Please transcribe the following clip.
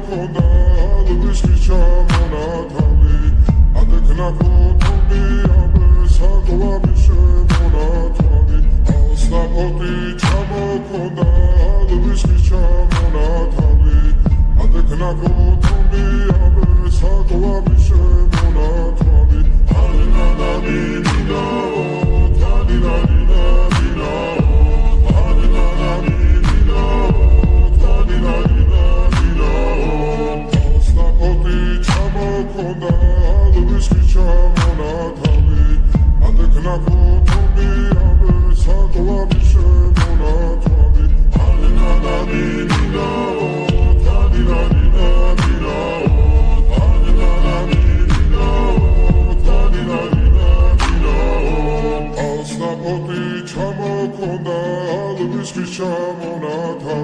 ჩამოქონდა ალბისის ჩამონათალი ადექნა ფოთოლი აბესაკვამის შემონათალი ასნაფოთი ჩამოქონდა ალბისის ჩამონათალი ადექნა ფოთოლი აბესაკვამის